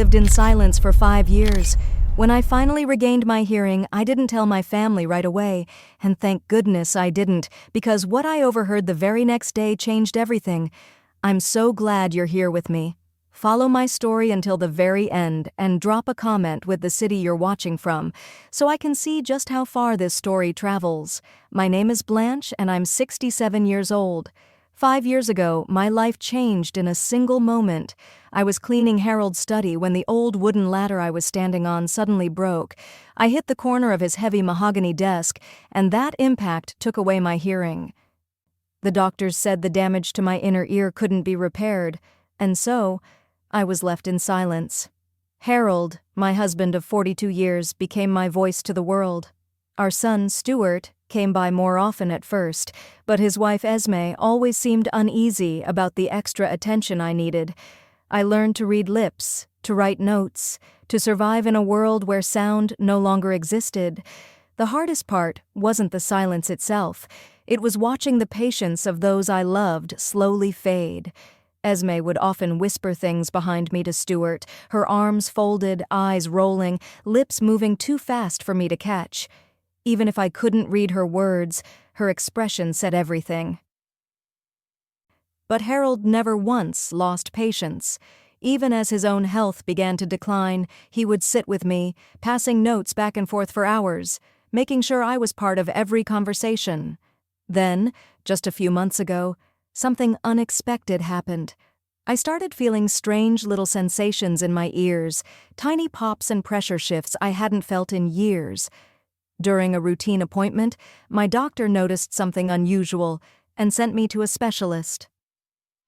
lived in silence for 5 years. When I finally regained my hearing, I didn't tell my family right away, and thank goodness I didn't, because what I overheard the very next day changed everything. I'm so glad you're here with me. Follow my story until the very end and drop a comment with the city you're watching from, so I can see just how far this story travels. My name is Blanche, and I'm 67 years old. 5 years ago, my life changed in a single moment. I was cleaning Harold's study when the old wooden ladder I was standing on suddenly broke. I hit the corner of his heavy mahogany desk, and that impact took away my hearing. The doctors said the damage to my inner ear couldn't be repaired, and so I was left in silence. Harold, my husband of 42 years, became my voice to the world. Our son, Stuart, came by more often at first, but his wife Esme always seemed uneasy about the extra attention I needed. I learned to read lips, to write notes, to survive in a world where sound no longer existed. The hardest part wasn't the silence itself. It was watching the patience of those I loved slowly fade. Esme would often whisper things behind me to Stuart, her arms folded, eyes rolling, lips moving too fast for me to catch. Even if I couldn't read her words, her expression said everything. But Harold never once lost patience. Even as his own health began to decline, he would sit with me, passing notes back and forth for hours, making sure I was part of every conversation. Then, just a few months ago, something unexpected happened. I started feeling strange little sensations in my ears, tiny pops and pressure shifts I hadn't felt in years. During a routine appointment, my doctor noticed something unusual and sent me to a specialist.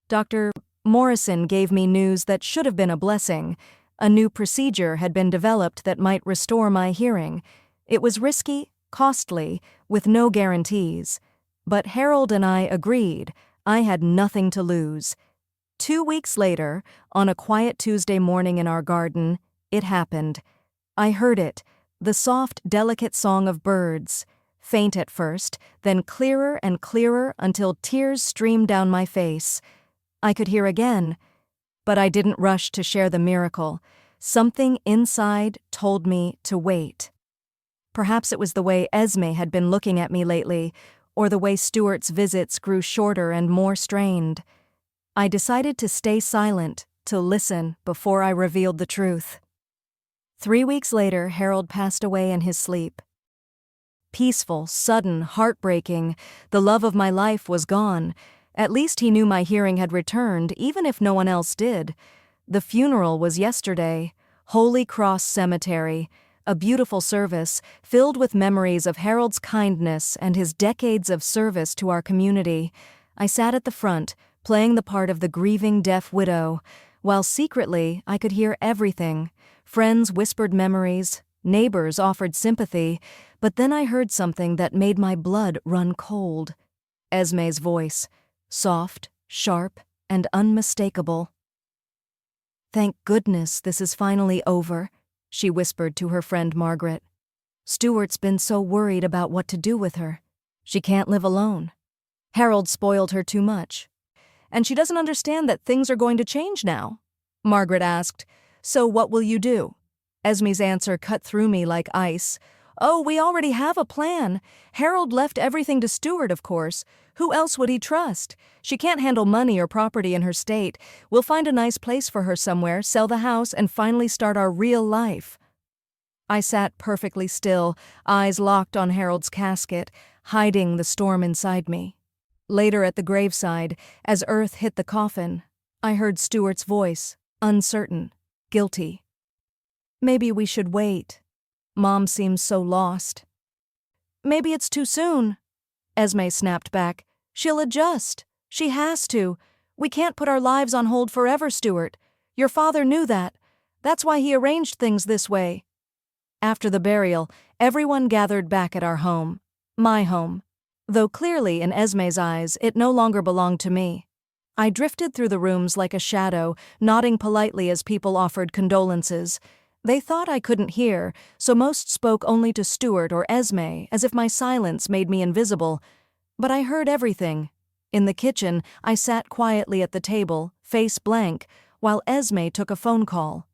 Dr. Morrison gave me news that should have been a blessing. A new procedure had been developed that might restore my hearing. It was risky, costly, with no guarantees. But Harold and I agreed. I had nothing to lose. 2 weeks later, on a quiet Tuesday morning in our garden, it happened. I heard it. The soft, delicate song of birds, faint at first, then clearer and clearer until tears streamed down my face. I could hear again, but I didn't rush to share the miracle. Something inside told me to wait. Perhaps it was the way Esme had been looking at me lately, or the way Stuart's visits grew shorter and more strained. I decided to stay silent, to listen before I revealed the truth. 3 weeks later, Harold passed away in his sleep. Peaceful, sudden, heartbreaking, the love of my life was gone. At least he knew my hearing had returned, even if no one else did. The funeral was yesterday. Holy Cross Cemetery, a beautiful service filled with memories of Harold's kindness and his decades of service to our community. I sat at the front, playing the part of the grieving deaf widow, while secretly I could hear everything. Friends whispered memories, neighbors offered sympathy, but then I heard something that made my blood run cold. Esme's voice, soft, sharp, and unmistakable. "Thank goodness this is finally over," she whispered to her friend Margaret. "Stuart's been so worried about what to do with her. She can't live alone. Harold spoiled her too much. And she doesn't understand that things are going to change now." Margaret asked, "So what will you do?" Esme's answer cut through me like ice. "Oh, we already have a plan. Harold left everything to Stuart, of course. Who else would he trust? She can't handle money or property in her state. We'll find a nice place for her somewhere, sell the house, and finally start our real life." I sat perfectly still, eyes locked on Harold's casket, hiding the storm inside me. Later at the graveside, as earth hit the coffin, I heard Stuart's voice, uncertain, guilty. "Maybe we should wait. Mom seems so lost." "Maybe it's too soon," Esme snapped back. "She'll adjust. She has to. We can't put our lives on hold forever, Stuart. Your father knew that. That's why he arranged things this way." After the burial, everyone gathered back at our home, my home, though clearly in Esme's eyes it no longer belonged to me. I drifted through the rooms like a shadow, nodding politely as people offered condolences. They thought I couldn't hear, so most spoke only to Stuart or Esme, as if my silence made me invisible. But I heard everything. In the kitchen, I sat quietly at the table, face blank, while Esme took a phone call.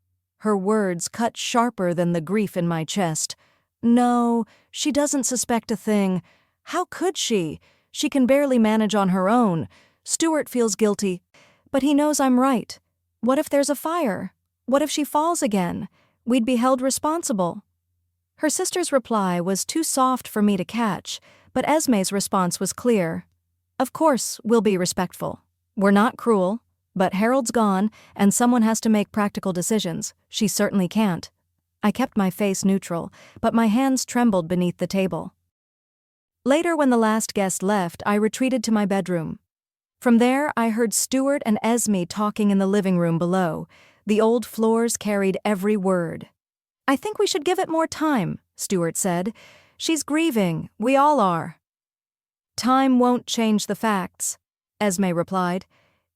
Her words cut sharper than the grief in my chest. No, she doesn't suspect a thing. How could she? She can barely manage on her own. Stuart feels guilty, but he knows I'm right. What if there's a fire? What if she falls again? We'd be held responsible. Her sister's reply was too soft for me to catch, but Esme's response was clear. Of course, we'll be respectful. We're not cruel, but Harold's gone, and someone has to make practical decisions. She certainly can't. I kept my face neutral, but my hands trembled beneath the table. Later, when the last guest left, I retreated to my bedroom. From there, I heard Stuart and Esme talking in the living room below. The old floors carried every word. I think we should give it more time, Stuart said. She's grieving. We all are. Time won't change the facts, Esme replied.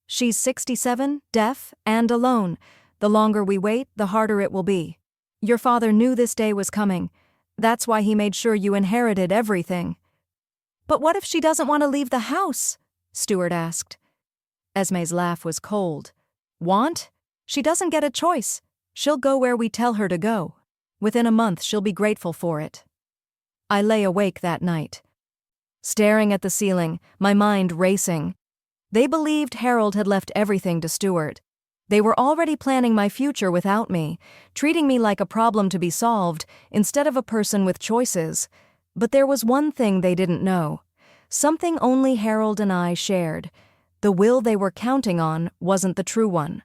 She's 67, deaf, and alone. The longer we wait, the harder it will be. Your father knew this day was coming. That's why he made sure you inherited everything. But what if she doesn't want to leave the house? Stuart asked. Esme's laugh was cold. Want? She doesn't get a choice. She'll go where we tell her to go. Within a month, she'll be grateful for it. I lay awake that night, staring at the ceiling, my mind racing. They believed Harold had left everything to Stuart. They were already planning my future without me, treating me like a problem to be solved instead of a person with choices. But there was one thing they didn't know. Something only Harold and I shared. The will they were counting on wasn't the true one.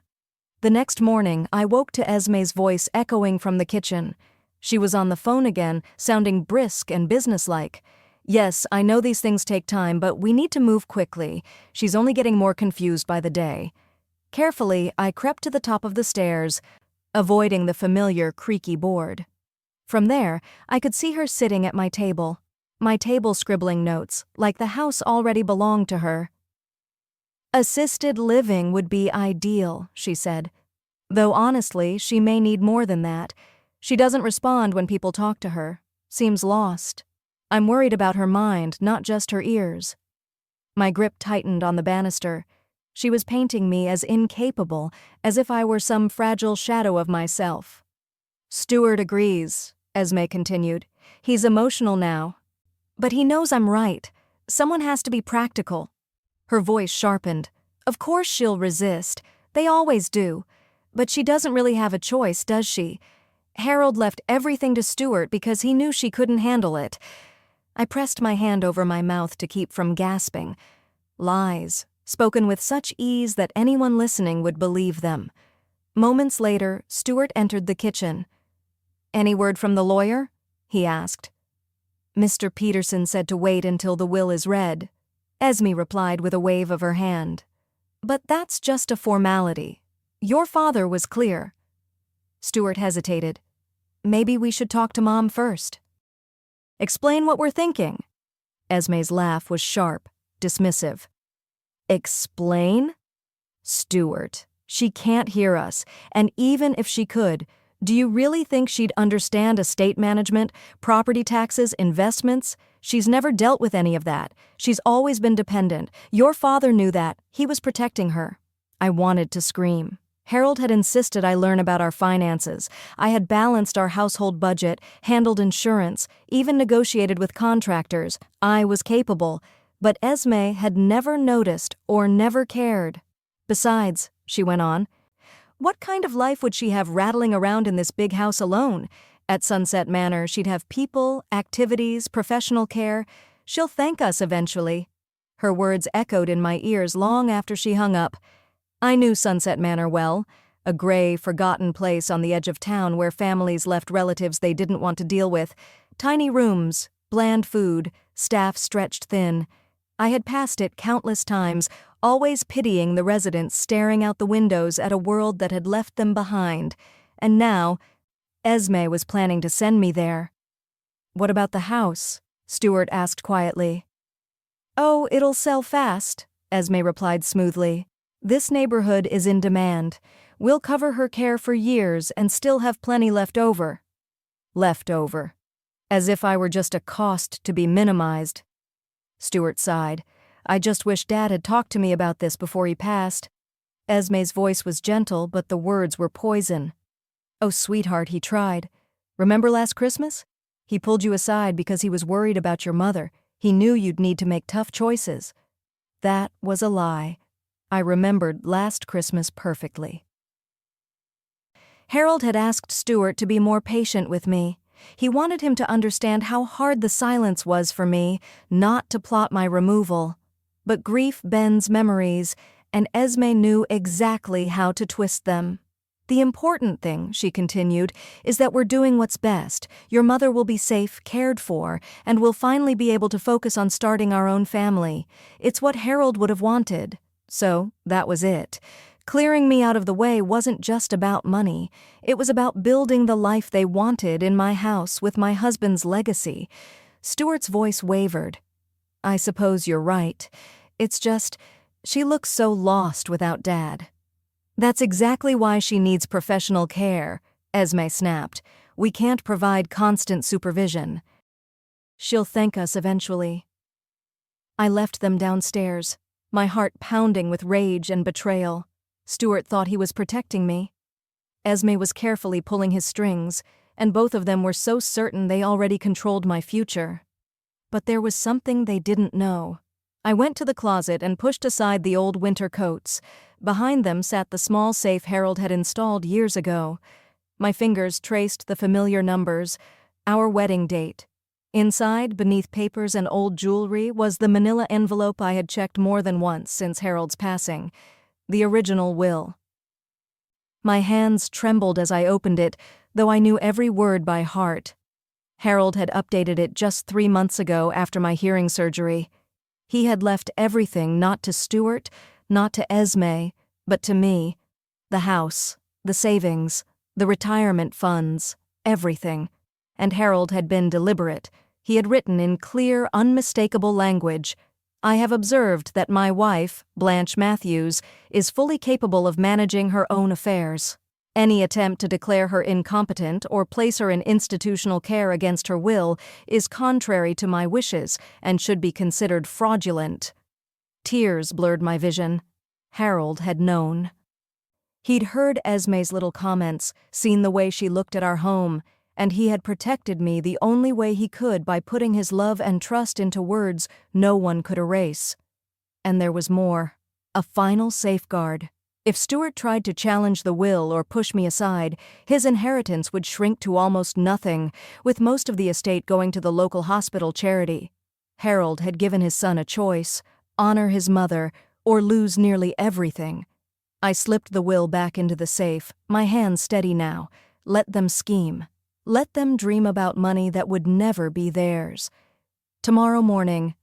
The next morning, I woke to Esme's voice echoing from the kitchen. She was on the phone again, sounding brisk and businesslike. Yes, I know these things take time, but we need to move quickly. She's only getting more confused by the day. Carefully, I crept to the top of the stairs, avoiding the familiar creaky board. From there, I could see her sitting at my table scribbling notes, like the house already belonged to her. Assisted living would be ideal, she said. Though honestly, she may need more than that. She doesn't respond when people talk to her. Seems lost. I'm worried about her mind, not just her ears. My grip tightened on the banister. She was painting me as incapable, as if I were some fragile shadow of myself. Stuart agrees, Esme continued. He's emotional now. But he knows I'm right. Someone has to be practical. Her voice sharpened. Of course she'll resist. They always do. But she doesn't really have a choice, does she? Harold left everything to Stuart because he knew she couldn't handle it. I pressed my hand over my mouth to keep from gasping. Lies, spoken with such ease that anyone listening would believe them. Moments later, Stuart entered the kitchen. Any word from the lawyer? He asked. Mr. Peterson said to wait until the will is read. Esme replied with a wave of her hand. But that's just a formality. Your father was clear. Stuart hesitated. Maybe we should talk to Mom first. Explain what we're thinking. Esme's laugh was sharp, dismissive. Explain? Stuart, she can't hear us, and even if she could, do you really think she'd understand estate management, property taxes, investments? She's never dealt with any of that. She's always been dependent. Your father knew that. He was protecting her. I wanted to scream. Harold had insisted I learn about our finances. I had balanced our household budget, handled insurance, even negotiated with contractors. I was capable. But Esme had never noticed or never cared. Besides, she went on, what kind of life would she have rattling around in this big house alone? At Sunset Manor, she'd have people, activities, professional care. She'll thank us eventually. Her words echoed in my ears long after she hung up. I knew Sunset Manor well, a gray, forgotten place on the edge of town where families left relatives they didn't want to deal with. Tiny rooms, bland food, staff stretched thin. I had passed it countless times, always pitying the residents staring out the windows at a world that had left them behind. And now, Esme was planning to send me there. What about the house? Stuart asked quietly. Oh, it'll sell fast, Esme replied smoothly. This neighborhood is in demand. We'll cover her care for years and still have plenty left over. Left over. As if I were just a cost to be minimized. Stuart sighed. I just wish Dad had talked to me about this before he passed. Esme's voice was gentle, but the words were poison. Oh, sweetheart, he tried. Remember last Christmas? He pulled you aside because he was worried about your mother. He knew you'd need to make tough choices. That was a lie. I remembered last Christmas perfectly. Harold had asked Stuart to be more patient with me. He wanted him to understand how hard the silence was for me, not to plot my removal. But grief bends memories, and Esme knew exactly how to twist them. The important thing, she continued, is that we're doing what's best. Your mother will be safe, cared for, and we'll finally be able to focus on starting our own family. It's what Harold would have wanted. So, that was it. Clearing me out of the way wasn't just about money. It was about building the life they wanted in my house with my husband's legacy. Stuart's voice wavered. I suppose you're right. It's just, she looks so lost without Dad. That's exactly why she needs professional care, Esme snapped. We can't provide constant supervision. She'll thank us eventually. I left them downstairs, my heart pounding with rage and betrayal. Stuart thought he was protecting me. Esme was carefully pulling his strings, and both of them were so certain they already controlled my future. But there was something they didn't know. I went to the closet and pushed aside the old winter coats. Behind them sat the small safe Harold had installed years ago. My fingers traced the familiar numbers, our wedding date. Inside, beneath papers and old jewelry, was the manila envelope I had checked more than once since Harold's passing. The original will. My hands trembled as I opened it, though I knew every word by heart. Harold had updated it just 3 months ago after my hearing surgery. He had left everything not to Stuart, not to Esme, but to me. The house, the savings, the retirement funds, everything. And Harold had been deliberate. He had written in clear, unmistakable language, I have observed that my wife, Blanche Matthews, is fully capable of managing her own affairs. Any attempt to declare her incompetent or place her in institutional care against her will is contrary to my wishes and should be considered fraudulent. Tears blurred my vision. Harold had known. He'd heard Esme's little comments, seen the way she looked at our home, and he had protected me the only way he could by putting his love and trust into words no one could erase. And there was more. A final safeguard. If Stuart tried to challenge the will or push me aside, his inheritance would shrink to almost nothing, with most of the estate going to the local hospital charity. Harold had given his son a choice, honor his mother, or lose nearly everything. I slipped the will back into the safe, my hands steady now. Let them scheme. Let them dream about money that would never be theirs. Tomorrow morning,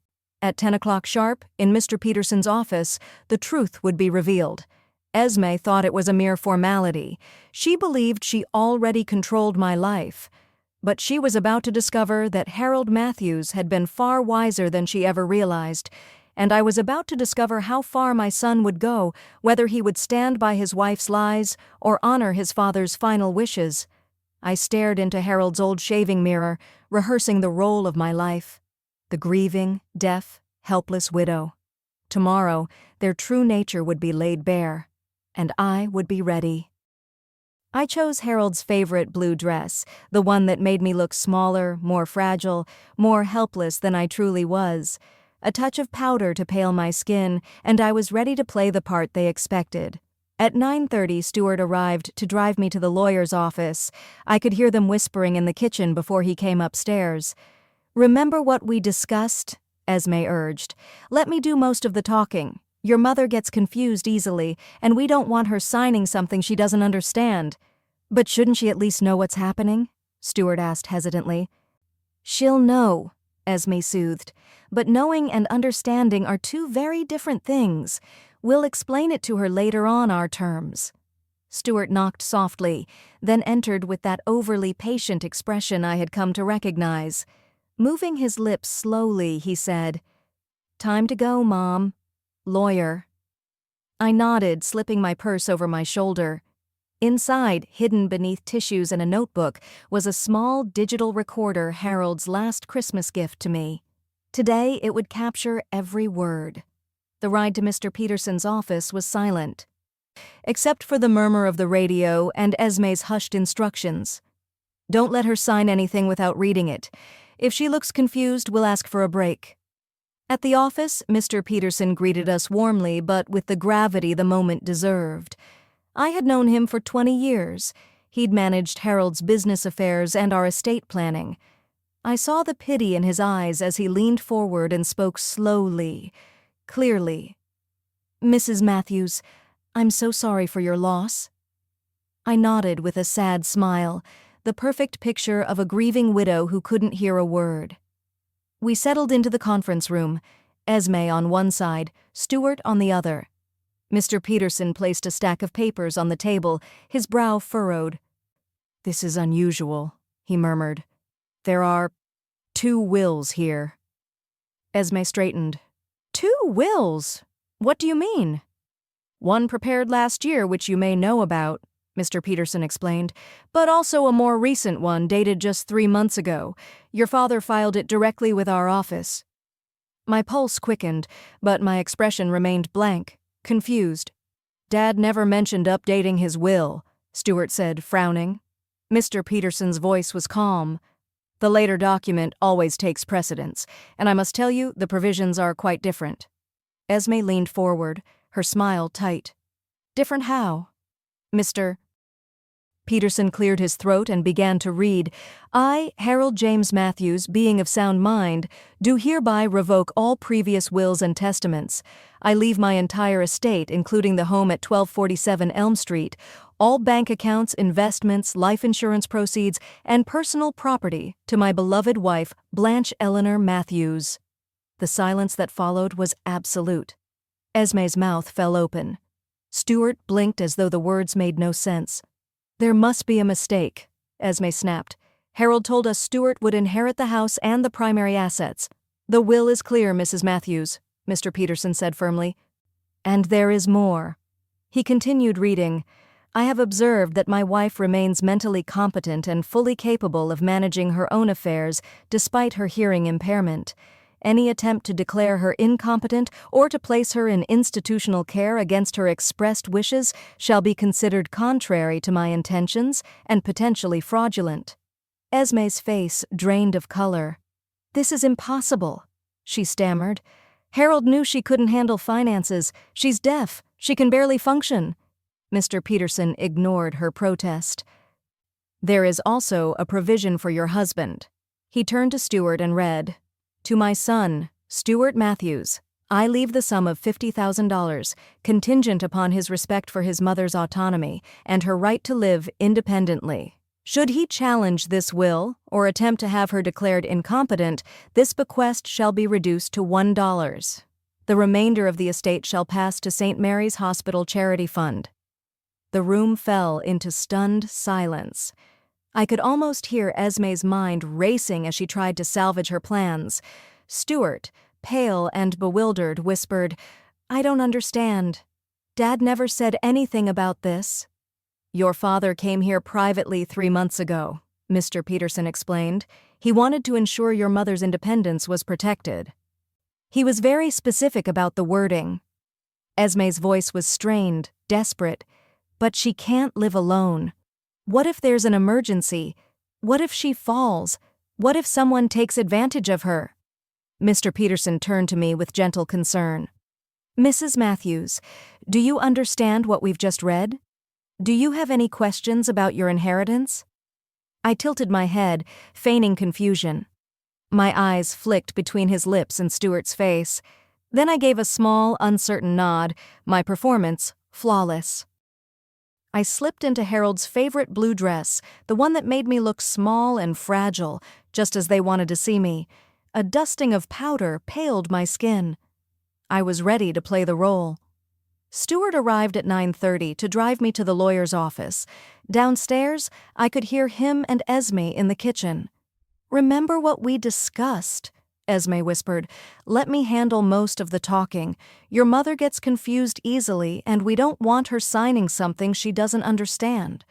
at 10 o'clock sharp, in Mr. Peterson's office, the truth would be revealed. Esme thought it was a mere formality. She believed she already controlled my life. But she was about to discover that Harold Matthews had been far wiser than she ever realized, and I was about to discover how far my son would go, whether he would stand by his wife's lies or honor his father's final wishes. I stared into Harold's old shaving mirror, rehearsing the role of my life. The grieving, deaf, helpless widow. Tomorrow, their true nature would be laid bare, and I would be ready. I chose Harold's favorite blue dress, the one that made me look smaller, more fragile, more helpless than I truly was. A touch of powder to pale my skin, and I was ready to play the part they expected. At 9:30, Stuart arrived to drive me to the lawyer's office. I could hear them whispering in the kitchen before he came upstairs. Remember what we discussed? Esme urged. Let me do most of the talking. Your mother gets confused easily, and we don't want her signing something she doesn't understand. But shouldn't she at least know what's happening? Stuart asked hesitantly. She'll know, Esme soothed. But knowing and understanding are two very different things. We'll explain it to her later on our terms. Stuart knocked softly, then entered with that overly patient expression I had come to recognize. Moving his lips slowly, he said, Time to go, Mom. Lawyer. I nodded, slipping my purse over my shoulder. Inside, hidden beneath tissues and a notebook, was a small digital recorder, Harold's last Christmas gift to me. Today, it would capture every word. The ride to Mr. Peterson's office was silent. except for the murmur of the radio and Esme's hushed instructions. Don't let her sign anything without reading it. If she looks confused, we'll ask for a break. At the office, Mr. Peterson greeted us warmly, but with the gravity the moment deserved. I had known him for 20 years. He'd managed Harold's business affairs and our estate planning. I saw the pity in his eyes as he leaned forward and spoke slowly, clearly. "Mrs. Matthews, I'm so sorry for your loss." I nodded with a sad smile, the perfect picture of a grieving widow who couldn't hear a word. We settled into the conference room, Esme on one side, Stuart on the other. Mr. Peterson placed a stack of papers on the table, his brow furrowed. "This is unusual," he murmured. "There are 2 wills here." Esme straightened. 2 wills? What do you mean?" "One prepared last year, which you may know about," Mr. Peterson explained, "but also a more recent one dated just 3 months ago. Your father filed it directly with our office." My pulse quickened, but my expression remained blank, confused. "Dad never mentioned updating his will," Stuart said, frowning. Mr. Peterson's voice was calm. "The later document always takes precedence, and I must tell you the provisions are quite different." Esme leaned forward, her smile tight. "Different how?" Mr. Peterson cleared his throat and began to read. "I, Harold James Matthews, being of sound mind, do hereby revoke all previous wills and testaments. I leave my entire estate, including the home at 1247 Elm Street, all bank accounts, investments, life insurance proceeds, and personal property to my beloved wife, Blanche Eleanor Matthews." The silence that followed was absolute. Esme's mouth fell open. Stuart blinked as though the words made no sense. "There must be a mistake," Esme snapped. "Harold told us Stuart would inherit the house and the primary assets." "The will is clear, Mrs. Matthews," Mr. Peterson said firmly. "And there is more." He continued reading. "I have observed that my wife remains mentally competent and fully capable of managing her own affairs despite her hearing impairment. Any attempt to declare her incompetent or to place her in institutional care against her expressed wishes shall be considered contrary to my intentions and potentially fraudulent." Esme's face drained of color. "This is impossible," she stammered. "Harold knew she couldn't handle finances. She's deaf. She can barely function." Mr. Peterson ignored her protest. "There is also a provision for your husband." He turned to Stuart and read, "To my son, Stuart Matthews, I leave the sum of $50,000, contingent upon his respect for his mother's autonomy and her right to live independently. Should he challenge this will or attempt to have her declared incompetent, this bequest shall be reduced to $1. The remainder of the estate shall pass to St. Mary's Hospital Charity Fund." The room fell into stunned silence. I could almost hear Esme's mind racing as she tried to salvage her plans. Stuart, pale and bewildered, whispered, "I don't understand. Dad never said anything about this." "Your father came here privately 3 months ago," Mr. Peterson explained. "He wanted to ensure your mother's independence was protected. He was very specific about the wording." Esme's voice was strained, desperate. "But she can't live alone. What if there's an emergency? What if she falls? What if someone takes advantage of her?" Mr. Peterson turned to me with gentle concern. "Mrs. Matthews, do you understand what we've just read? Do you have any questions about your inheritance?" I tilted my head, feigning confusion. My eyes flicked between his lips and Stuart's face. Then I gave a small, uncertain nod, my performance flawless. I slipped into Harold's favorite blue dress, the one that made me look small and fragile, just as they wanted to see me. A dusting of powder paled my skin. I was ready to play the role. Stuart arrived at 9:30 to drive me to the lawyer's office. Downstairs, I could hear him and Esme in the kitchen. "Remember what we discussed," Esme whispered. "Let me handle most of the talking. Your mother gets confused easily, and we don't want her signing something she doesn't understand."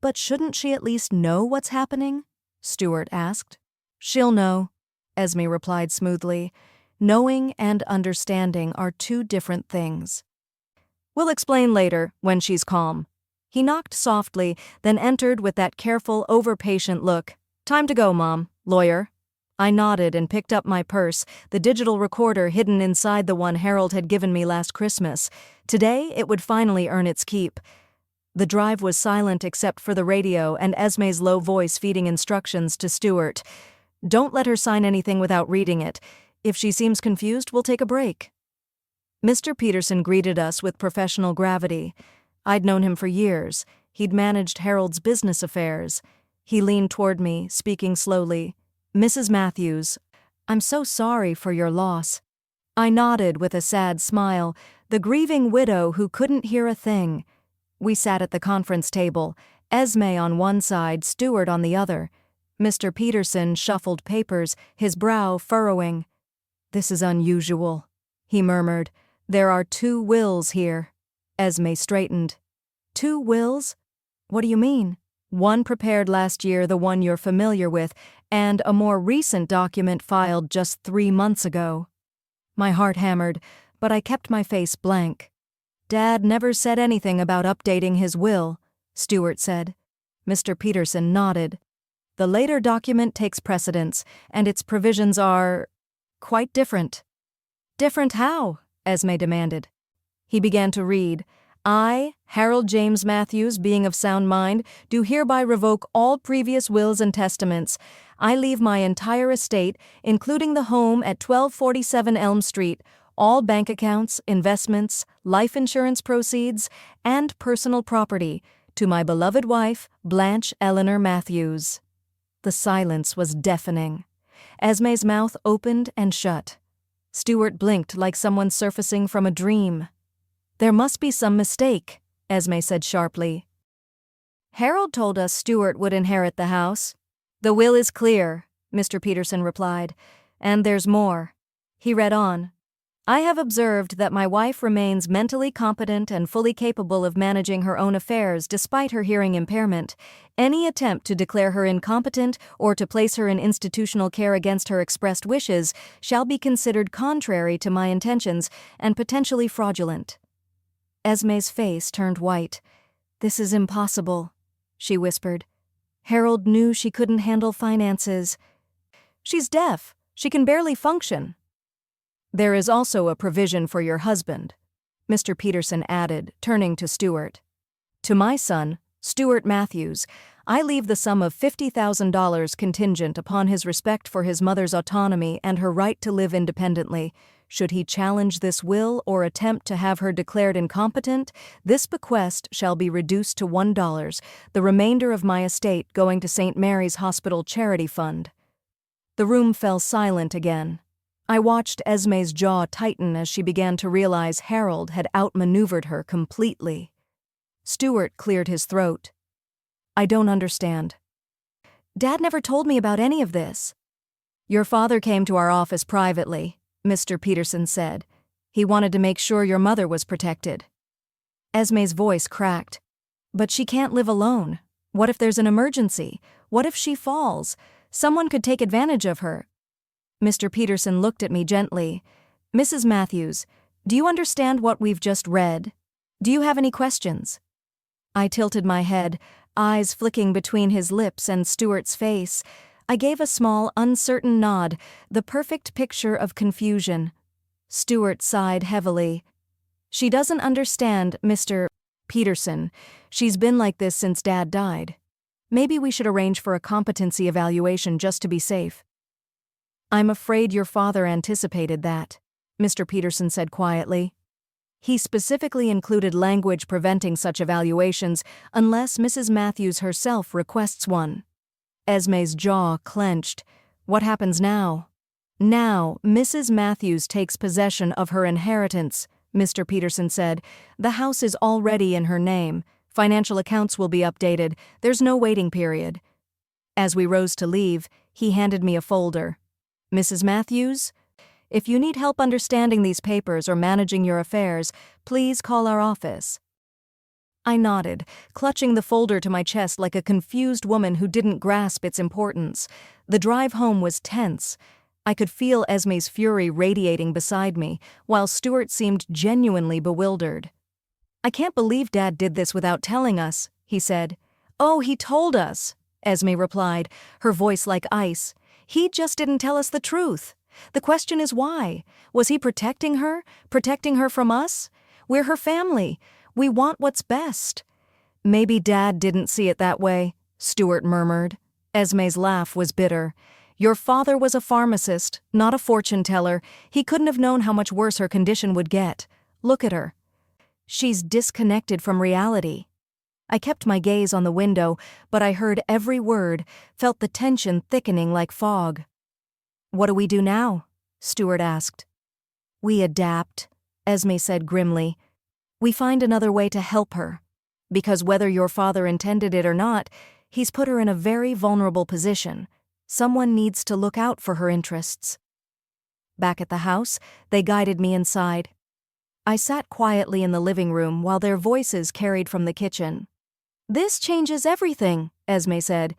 "But shouldn't she at least know what's happening?" Stuart asked. "She'll know," Esme replied smoothly. "Knowing and understanding are 2 different things." We'll explain later, when she's calm. He knocked softly, then entered with that careful, over-patient look. Time to go, Mom. Lawyer. I nodded and picked up my purse, the digital recorder hidden inside the one Harold had given me last Christmas. Today, it would finally earn its keep. The drive was silent except for the radio and Esme's low voice feeding instructions to Stuart. Don't let her sign anything without reading it. If she seems confused, we'll take a break. Mr. Peterson greeted us with professional gravity. I'd known him for years. He'd managed Harold's business affairs. He leaned toward me, speaking slowly. Mrs. Matthews, I'm so sorry for your loss. I nodded with a sad smile, the grieving widow who couldn't hear a thing. We sat at the conference table, Esme on one side, Stuart on the other. Mr. Peterson shuffled papers, his brow furrowing. This is unusual, he murmured. There are 2 wills here. Esme straightened. 2 wills? What do you mean? One prepared last year, the one you're familiar with, and a more recent document filed just 3 months ago. My heart hammered, but I kept my face blank. Dad never said anything about updating his will, Stuart said. Mr. Peterson nodded. The later document takes precedence, and its provisions are quite different. Different how? Esme demanded. He began to read. I, Harold James Matthews, being of sound mind, do hereby revoke all previous wills and testaments. I leave my entire estate, including the home at 1247 Elm Street, all bank accounts, investments, life insurance proceeds, and personal property, to my beloved wife, Blanche Eleanor Matthews. The silence was deafening. Esme's mouth opened and shut. Stuart blinked like someone surfacing from a dream. There must be some mistake, Esme said sharply. Harold told us Stuart would inherit the house. The will is clear, Mr. Peterson replied, and there's more. He read on. I have observed that my wife remains mentally competent and fully capable of managing her own affairs despite her hearing impairment. Any attempt to declare her incompetent or to place her in institutional care against her expressed wishes shall be considered contrary to my intentions and potentially fraudulent. Esme's face turned white. This is impossible, she whispered. Harold knew she couldn't handle finances. She's deaf. She can barely function. There is also a provision for your husband, Mr. Peterson added, turning to Stuart. To my son, Stuart Matthews, I leave the sum of $50,000 contingent upon his respect for his mother's autonomy and her right to live independently. Should he challenge this will or attempt to have her declared incompetent, this bequest shall be reduced to $1, the remainder of my estate going to St. Mary's Hospital Charity Fund. The room fell silent again. I watched Esme's jaw tighten as she began to realize Harold had outmaneuvered her completely. Stuart cleared his throat. I don't understand. Dad never told me about any of this. Your father came to our office privately, Mr. Peterson said. He wanted to make sure your mother was protected. Esme's voice cracked. But she can't live alone. What if there's an emergency? What if she falls? Someone could take advantage of her. Mr. Peterson looked at me gently. Mrs. Matthews, do you understand what we've just read? Do you have any questions? I tilted my head, eyes flicking between his lips and Stuart's face. I gave a small, uncertain nod, the perfect picture of confusion. Stuart sighed heavily. She doesn't understand, Mr. Peterson. She's been like this since Dad died. Maybe we should arrange for a competency evaluation just to be safe. I'm afraid your father anticipated that, Mr. Peterson said quietly. He specifically included language preventing such evaluations unless Mrs. Matthews herself requests one. Esme's jaw clenched. What happens now? Now, Mrs. Matthews takes possession of her inheritance, Mr. Peterson said. The house is already in her name. Financial accounts will be updated. There's no waiting period. As we rose to leave, he handed me a folder. Mrs. Matthews, if you need help understanding these papers or managing your affairs, please call our office. I nodded, clutching the folder to my chest like a confused woman who didn't grasp its importance. The drive home was tense. I could feel Esme's fury radiating beside me, while Stuart seemed genuinely bewildered. I can't believe Dad did this without telling us, he said. Oh, he told us, Esme replied, her voice like ice. He just didn't tell us the truth. The question is why? Was he protecting her? Protecting her from us? We're her family. We want what's best. Maybe Dad didn't see it that way, Stuart murmured. Esme's laugh was bitter. Your father was a pharmacist, not a fortune teller. He couldn't have known how much worse her condition would get. Look at her. She's disconnected from reality. I kept my gaze on the window, but I heard every word, felt the tension thickening like fog. What do we do now? Stuart asked. We adapt, Esme said grimly. We find another way to help her. Because whether your father intended it or not, he's put her in a very vulnerable position. Someone needs to look out for her interests. Back at the house, they guided me inside. I sat quietly in the living room while their voices carried from the kitchen. This changes everything, Esme said.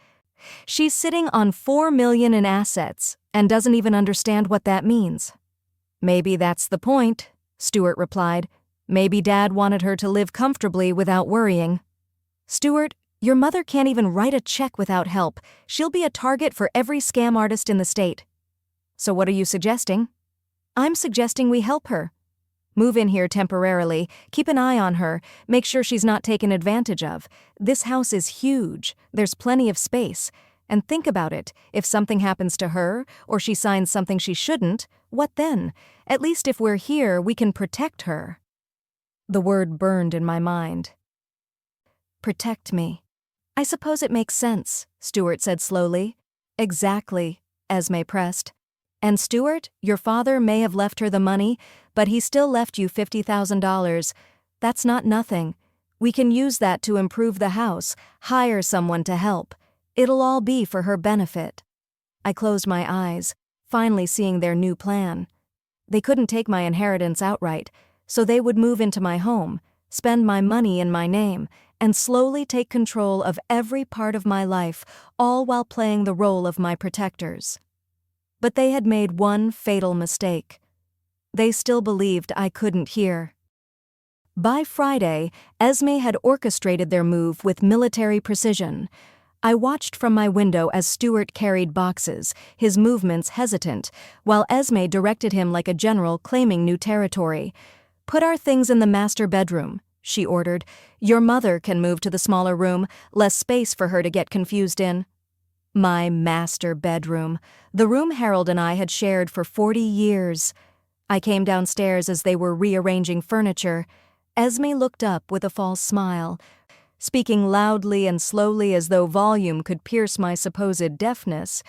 She's sitting on $4 million in assets and doesn't even understand what that means. Maybe that's the point, Stuart replied. Maybe Dad wanted her to live comfortably without worrying. Stuart, your mother can't even write a check without help. She'll be a target for every scam artist in the state. So what are you suggesting? I'm suggesting we help her. Move in here temporarily, keep an eye on her, make sure she's not taken advantage of. This house is huge, there's plenty of space. And think about it, if something happens to her, or she signs something she shouldn't, what then? At least if we're here, we can protect her. The word burned in my mind. Protect me. I suppose it makes sense, Stuart said slowly. Exactly, Esme pressed. And Stuart, your father may have left her the money, but he still left you $50,000. That's not nothing. We can use that to improve the house, hire someone to help. It'll all be for her benefit. I closed my eyes, finally seeing their new plan. They couldn't take my inheritance outright, so they would move into my home, spend my money in my name, and slowly take control of every part of my life, all while playing the role of my protectors. But they had made one fatal mistake. They still believed I couldn't hear. By Friday, Esme had orchestrated their move with military precision. I watched from my window as Stuart carried boxes, his movements hesitant, while Esme directed him like a general claiming new territory. Put our things in the master bedroom, she ordered. Your mother can move to the smaller room, less space for her to get confused in. My master bedroom, the room Harold and I had shared for 40 years. I came downstairs as they were rearranging furniture. Esme looked up with a false smile, speaking loudly and slowly as though volume could pierce my supposed deafness.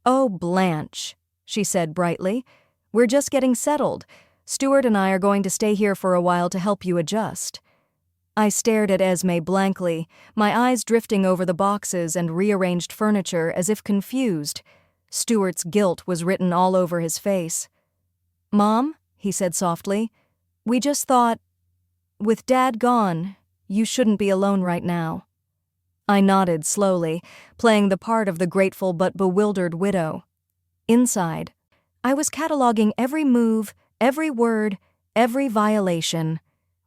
Oh, Blanche, she said brightly. We're just getting settled. Stuart and I are going to stay here for a while to help you adjust. I stared at Esme blankly, my eyes drifting over the boxes and rearranged furniture as if confused. Stuart's guilt was written all over his face. Mom, he said softly, we just thought, with Dad gone, you shouldn't be alone right now. I nodded slowly, playing the part of the grateful but bewildered widow. Inside, I was cataloging every move, every word, every violation.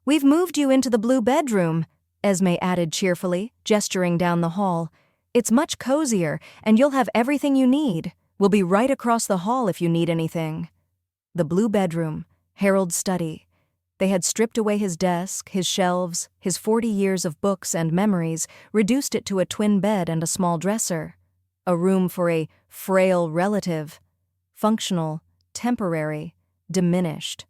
We've moved you into the blue bedroom, Esme added cheerfully, gesturing down the hall. It's much cozier, and you'll have everything you need. We'll be right across the hall if you need anything. The blue bedroom, Harold's study. They had stripped away his desk, his shelves, his 40 years of books and memories, reduced it to a twin bed and a small dresser. A room for a frail relative. Functional, temporary, diminished.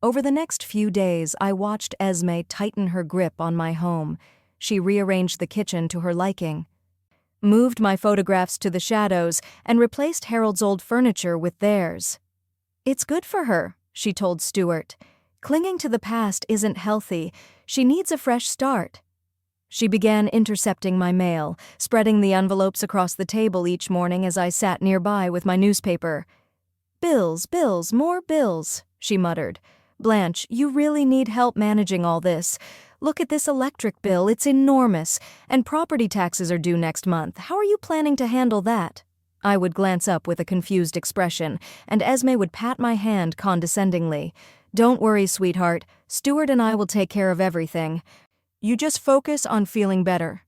Over the next few days, I watched Esme tighten her grip on my home. She rearranged the kitchen to her liking, moved my photographs to the shadows, and replaced Harold's old furniture with theirs. It's good for her, she told Stuart. Clinging to the past isn't healthy. She needs a fresh start. She began intercepting my mail, spreading the envelopes across the table each morning as I sat nearby with my newspaper. Bills, more bills, she muttered. Blanche, you really need help managing all this. Look at this electric bill, it's enormous, and property taxes are due next month. How are you planning to handle that? I would glance up with a confused expression, and Esme would pat my hand condescendingly. Don't worry, sweetheart. Stuart and I will take care of everything. You just focus on feeling better."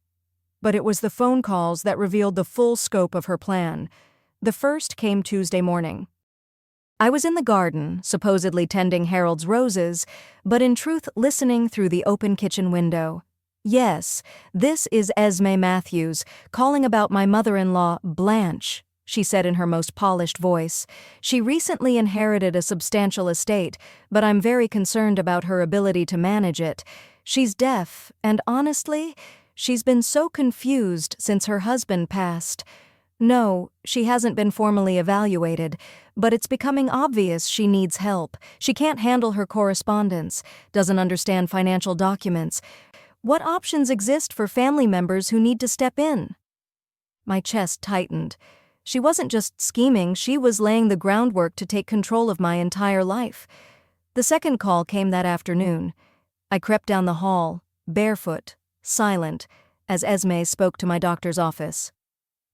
But it was the phone calls that revealed the full scope of her plan. The first came Tuesday morning. I was in the garden, supposedly tending Harold's roses, but in truth listening through the open kitchen window. "Yes, this is Esme Matthews, calling about my mother-in-law, Blanche," she said in her most polished voice. "She recently inherited a substantial estate, but I'm very concerned about her ability to manage it. She's deaf, and honestly, she's been so confused since her husband passed. No, she hasn't been formally evaluated, but it's becoming obvious she needs help. She can't handle her correspondence, doesn't understand financial documents. What options exist for family members who need to step in?" My chest tightened. She wasn't just scheming, she was laying the groundwork to take control of my entire life. The second call came that afternoon. I crept down the hall, barefoot, silent, as Esme spoke to my doctor's office.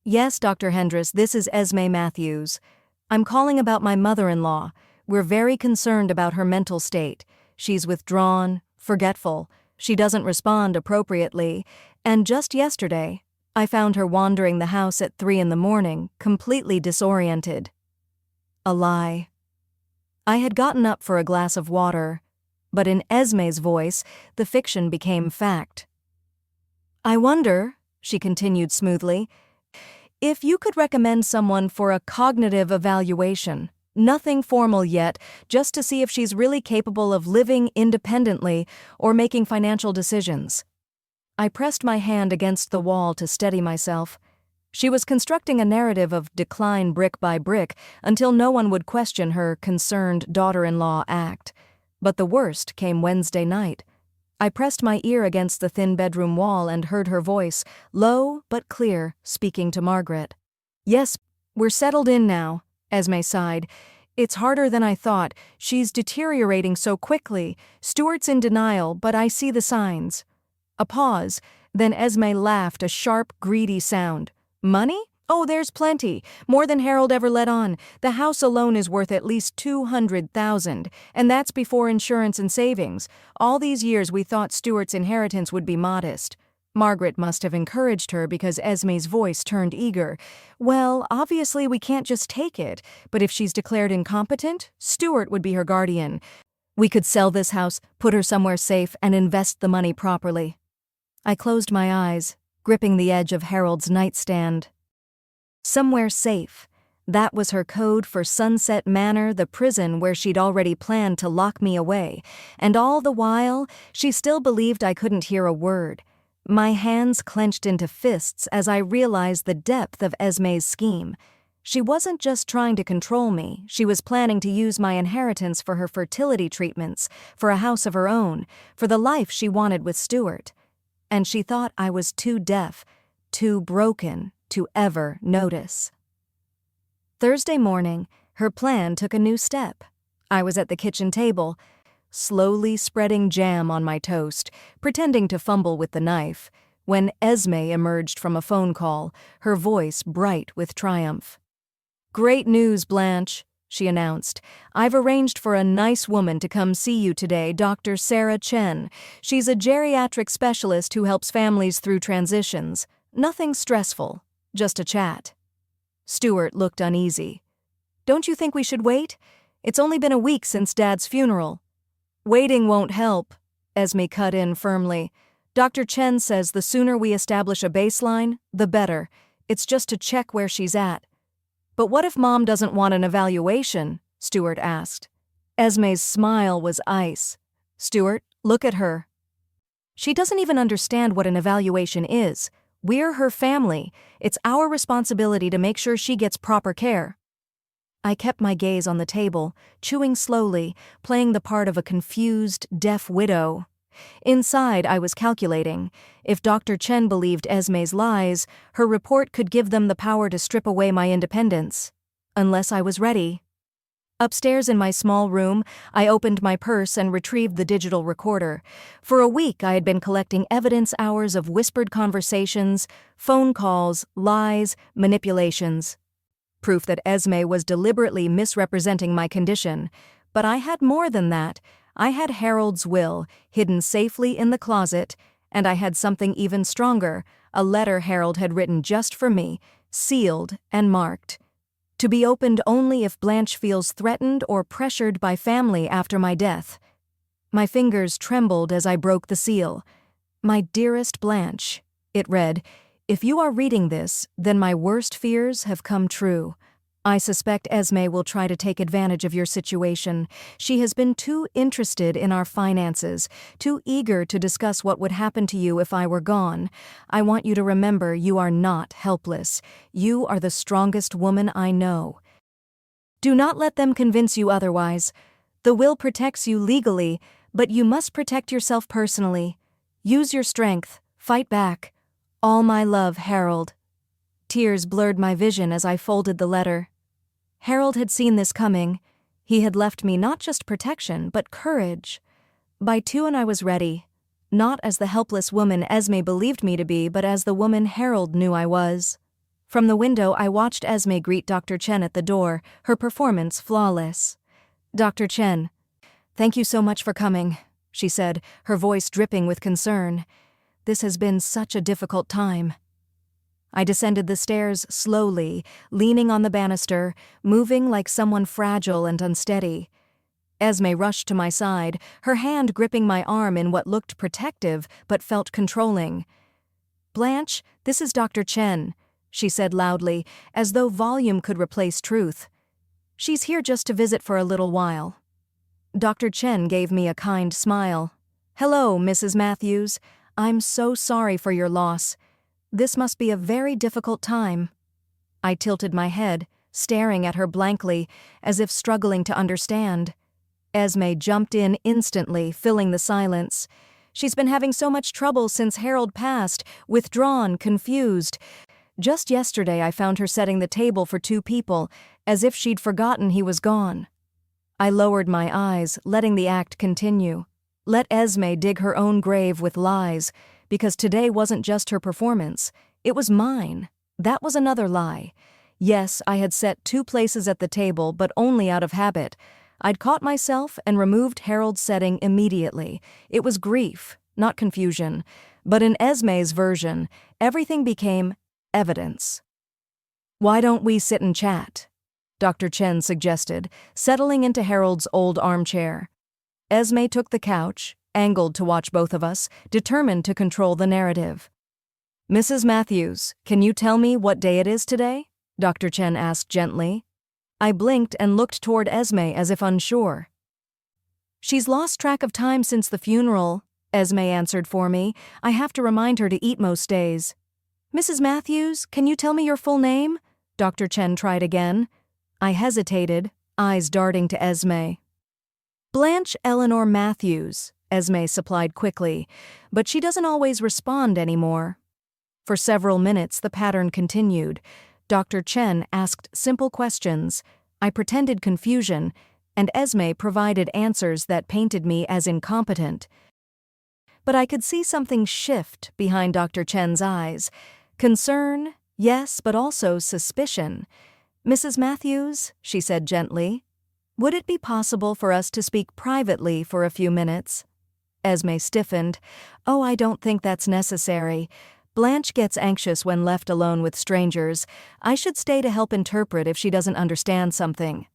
"Yes, Dr. Hendress, this is Esme Matthews. I'm calling about my mother-in-law. We're very concerned about her mental state. She's withdrawn, forgetful. She doesn't respond appropriately. And just yesterday, I found her wandering the house at 3 a.m, completely disoriented." A lie. I had gotten up for a glass of water, but in Esme's voice, the fiction became fact. "I wonder," she continued smoothly, "if you could recommend someone for a cognitive evaluation. Nothing formal yet, just to see if she's really capable of living independently or making financial decisions." I pressed my hand against the wall to steady myself. She was constructing a narrative of decline brick by brick until no one would question her concerned daughter-in-law act. But the worst came Wednesday night. I pressed my ear against the thin bedroom wall and heard her voice, low but clear, speaking to Margaret. "Yes, we're settled in now," Esme sighed. "It's harder than I thought. She's deteriorating so quickly. Stuart's in denial, but I see the signs." A pause, then Esme laughed, a sharp, greedy sound. "Money? Oh, there's plenty. More than Harold ever let on. The house alone is worth at least $200,000, and that's before insurance and savings. All these years we thought Stuart's inheritance would be modest." Margaret must have encouraged her because Esme's voice turned eager. "Well, obviously we can't just take it, but if she's declared incompetent, Stuart would be her guardian. We could sell this house, put her somewhere safe, and invest the money properly." I closed my eyes, gripping the edge of Harold's nightstand. Somewhere safe. That was her code for Sunset Manor, the prison where she'd already planned to lock me away, and all the while, she still believed I couldn't hear a word. My hands clenched into fists as I realized the depth of Esme's scheme. She wasn't just trying to control me, she was planning to use my inheritance for her fertility treatments, for a house of her own, for the life she wanted with Stuart. And she thought I was too deaf, too broken, to ever notice. Thursday morning, her plan took a new step. I was at the kitchen table, slowly spreading jam on my toast, pretending to fumble with the knife, when Esme emerged from a phone call, her voice bright with triumph. "Great news, Blanche," she announced. "I've arranged for a nice woman to come see you today, Dr. Sarah Chen. She's a geriatric specialist who helps families through transitions. Nothing stressful. Just a chat." Stuart looked uneasy. "Don't you think we should wait? It's only been a week since Dad's funeral." "Waiting won't help," Esme cut in firmly. "Dr. Chen says the sooner we establish a baseline, the better. It's just to check where she's at." "But what if Mom doesn't want an evaluation?" Stuart asked. Esme's smile was ice. "Stuart, look at her. She doesn't even understand what an evaluation is. We're her family. It's our responsibility to make sure she gets proper care." I kept my gaze on the table, chewing slowly, playing the part of a confused, deaf widow. Inside, I was calculating. If Dr. Chen believed Esme's lies, her report could give them the power to strip away my independence. Unless I was ready. Upstairs in my small room, I opened my purse and retrieved the digital recorder. For a week, I had been collecting evidence hours of whispered conversations, phone calls, lies, manipulations. Proof that Esme was deliberately misrepresenting my condition. But I had more than that. I had Harold's will, hidden safely in the closet, And I had something even stronger, a letter Harold had written just for me, sealed and marked. To be opened only if Blanche feels threatened or pressured by family after my death. My fingers trembled as I broke the seal. "My dearest Blanche," it read, "if you are reading this, then my worst fears have come true. I suspect Esme will try to take advantage of your situation. She has been too interested in our finances, too eager to discuss what would happen to you if I were gone. I want you to remember you are not helpless. You are the strongest woman I know. Do not let them convince you otherwise. The will protects you legally, but you must protect yourself personally. Use your strength. Fight back. All my love, Harold." Tears blurred my vision as I folded the letter. Harold had seen this coming. He had left me not just protection, but courage. By 2 and I was ready. Not as the helpless woman Esme believed me to be, but as the woman Harold knew I was. From the window, I watched Esme greet Dr. Chen at the door, her performance flawless. "Dr. Chen, thank you so much for coming," she said, her voice dripping with concern. "This has been such a difficult time." I descended the stairs slowly, leaning on the banister, moving like someone fragile and unsteady. Esme rushed to my side, her hand gripping my arm in what looked protective but felt controlling. "Blanche, this is Dr. Chen," she said loudly, as though volume could replace truth. "She's here just to visit for a little while." Dr. Chen gave me a kind smile. "Hello, Mrs. Matthews. I'm so sorry for your loss. This must be a very difficult time." I tilted my head, staring at her blankly, as if struggling to understand. Esme jumped in instantly, filling the silence. "She's been having so much trouble since Harold passed, withdrawn, confused. Just yesterday I found her setting the table for 2 people, as if she'd forgotten he was gone." I lowered my eyes, letting the act continue. Let Esme dig her own grave with lies, because today wasn't just her performance, it was mine. That was another lie. Yes, I had set 2 places at the table, but only out of habit. I'd caught myself and removed Harold's setting immediately. It was grief, not confusion. But in Esme's version, everything became evidence. "Why don't we sit and chat?" Dr. Chen suggested, settling into Harold's old armchair. Esme took the couch, angled to watch both of us, determined to control the narrative. "Mrs. Matthews, can you tell me what day it is today?" Dr. Chen asked gently. I blinked and looked toward Esme as if unsure. "She's lost track of time since the funeral," Esme answered for me. "I have to remind her to eat most days." "Mrs. Matthews, can you tell me your full name?" Dr. Chen tried again. I hesitated, eyes darting to Esme. "Blanche Eleanor Matthews," Esme supplied quickly, "but she doesn't always respond anymore." For several minutes the pattern continued. Dr. Chen asked simple questions, I pretended confusion, and Esme provided answers that painted me as incompetent. But I could see something shift behind Dr. Chen's eyes. Concern, yes, but also suspicion. "Mrs. Matthews," she said gently, "would it be possible for us to speak privately for a few minutes?" Esme stiffened. "Oh, I don't think that's necessary. Blanche gets anxious when left alone with strangers. I should stay to help interpret if she doesn't understand something."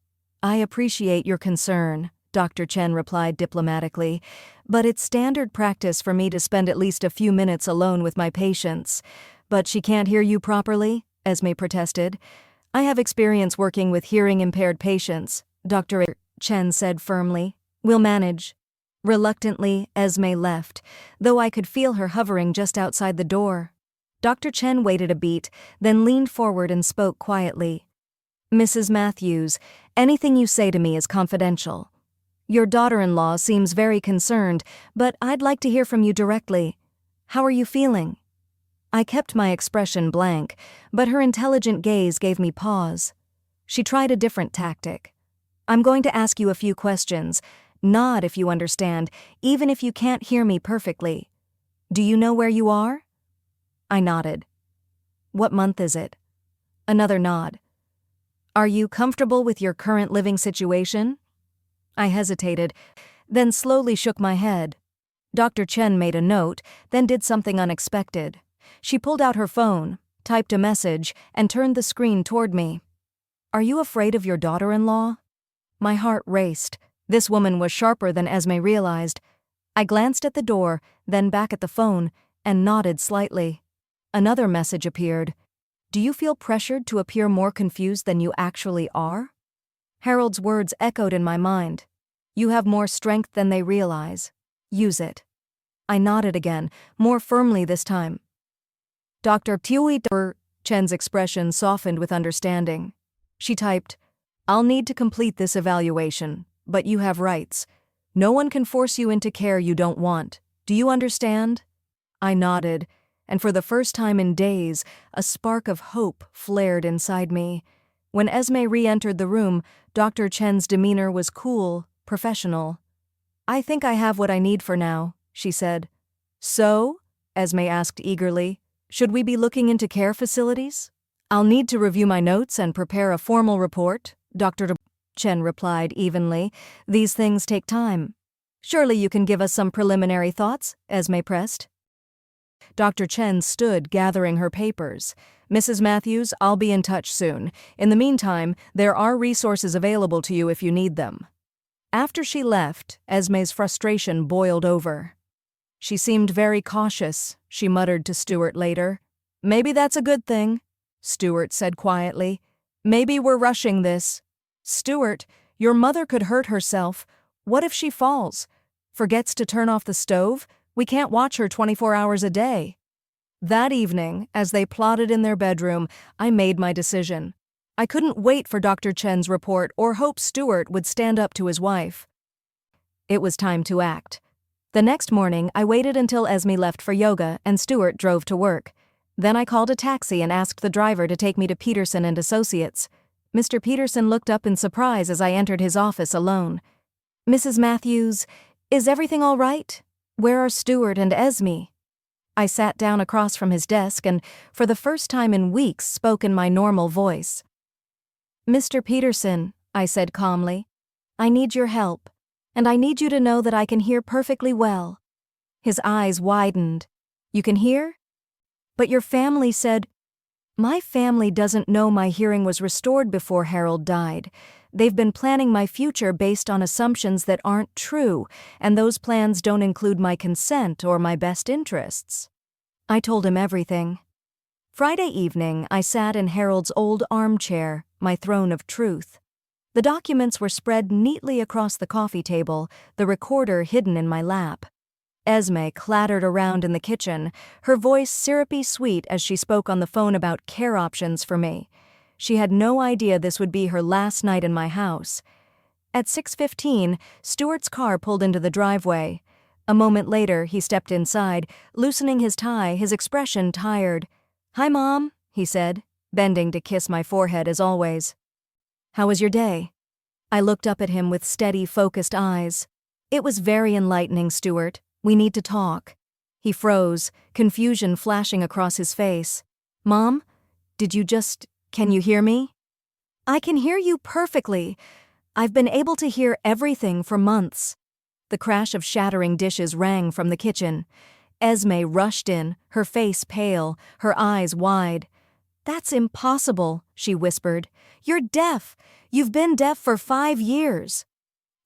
"I appreciate your concern," Dr. Chen replied diplomatically, "but it's standard practice for me to spend at least a few minutes alone with my patients." "But she can't hear you properly?" Esme protested. "I have experience working with hearing-impaired patients," Dr. Chen said firmly. "We'll manage." Reluctantly, Esme left, though I could feel her hovering just outside the door. Dr. Chen waited a beat, then leaned forward and spoke quietly. "Mrs. Matthews, anything you say to me is confidential. Your daughter-in-law seems very concerned, but I'd like to hear from you directly. How are you feeling?" I kept my expression blank, but her intelligent gaze gave me pause. She tried a different tactic. "I'm going to ask you a few questions. Nod if you understand, even if you can't hear me perfectly. Do you know where you are?" I nodded. "What month is it?" Another nod. "Are you comfortable with your current living situation?" I hesitated, then slowly shook my head. Dr. Chen made a note, then did something unexpected. She pulled out her phone, typed a message, and turned the screen toward me. "Are you afraid of your daughter-in-law?" My heart raced. This woman was sharper than Esme realized. I glanced at the door, then back at the phone, and nodded slightly. Another message appeared. "Do you feel pressured to appear more confused than you actually are?" Harold's words echoed in my mind. "You have more strength than they realize. Use it." I nodded again, more firmly this time. Dr. Chen's expression softened with understanding. She typed, "I'll need to complete this evaluation, but you have rights. No one can force you into care you don't want. Do you understand?" I nodded, and for the first time in days, a spark of hope flared inside me. When Esme re-entered the room, Dr. Chen's demeanor was cool, professional. "I think I have what I need for now," she said. "So?" Esme asked eagerly. "Should we be looking into care facilities?" "I'll need to review my notes and prepare a formal report," Dr. Chen replied evenly. "These things take time." "Surely you can give us some preliminary thoughts?" Esme pressed. Dr. Chen stood, gathering her papers. "Mrs. Matthews, I'll be in touch soon. In the meantime, there are resources available to you if you need them." After she left, Esme's frustration boiled over. "She seemed very cautious," she muttered to Stuart later. "Maybe that's a good thing," Stuart said quietly. "Maybe we're rushing this." "Stuart, your mother could hurt herself. What if she falls? Forgets to turn off the stove? We can't watch her 24 hours a day." That evening, as they plotted in their bedroom, I made my decision. I couldn't wait for Dr. Chen's report or hope Stuart would stand up to his wife. It was time to act. The next morning, I waited until Esme left for yoga and Stuart drove to work. Then I called a taxi and asked the driver to take me to Peterson and Associates. Mr. Peterson looked up in surprise as I entered his office alone. "Mrs. Matthews, is everything all right? Where are Stuart and Esme?" I sat down across from his desk and, for the first time in weeks, spoke in my normal voice. "Mr. Peterson," I said calmly, "I need your help, and I need you to know that I can hear perfectly well." His eyes widened. "You can hear? But your family said—" "My family doesn't know my hearing was restored before Harold died. They've been planning my future based on assumptions that aren't true, and those plans don't include my consent or my best interests." I told him everything. Friday evening, I sat in Harold's old armchair, my throne of truth. The documents were spread neatly across the coffee table, the recorder hidden in my lap. Esme clattered around in the kitchen, her voice syrupy sweet as she spoke on the phone about care options for me. She had no idea this would be her last night in my house. At 6:15, Stuart's car pulled into the driveway. A moment later, he stepped inside, loosening his tie, his expression tired. "Hi, Mom," he said, bending to kiss my forehead as always. "How was your day?" I looked up at him with steady, focused eyes. "It was very enlightening, Stuart. We need to talk." He froze, confusion flashing across his face. "Mom, can you hear me?" "I can hear you perfectly. I've been able to hear everything for months." The crash of shattering dishes rang from the kitchen. Esme rushed in, her face pale, her eyes wide. "That's impossible," she whispered. "You're deaf. You've been deaf for 5 years."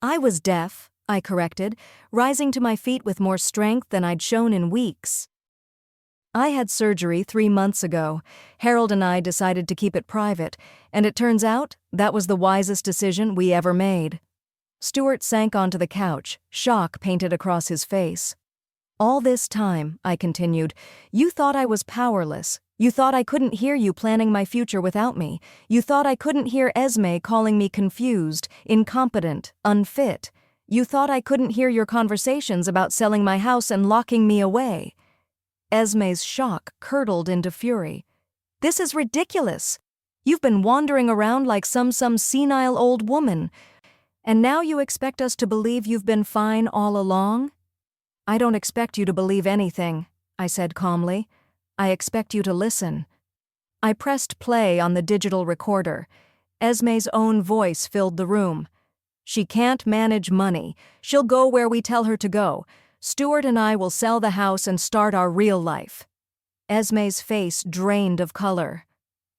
"I was deaf," I corrected, rising to my feet with more strength than I'd shown in weeks. "I had surgery 3 months ago. Harold and I decided to keep it private, and it turns out that was the wisest decision we ever made." Stuart sank onto the couch, shock painted across his face. "All this time," I continued, "you thought I was powerless. You thought I couldn't hear you planning my future without me. You thought I couldn't hear Esme calling me confused, incompetent, unfit. You thought I couldn't hear your conversations about selling my house and locking me away." Esme's shock curdled into fury. "This is ridiculous. You've been wandering around like some senile old woman. And now you expect us to believe you've been fine all along?" "I don't expect you to believe anything," I said calmly. "I expect you to listen." I pressed play on the digital recorder. Esme's own voice filled the room. "She can't manage money. She'll go where we tell her to go. Stuart and I will sell the house and start our real life." Esme's face drained of color.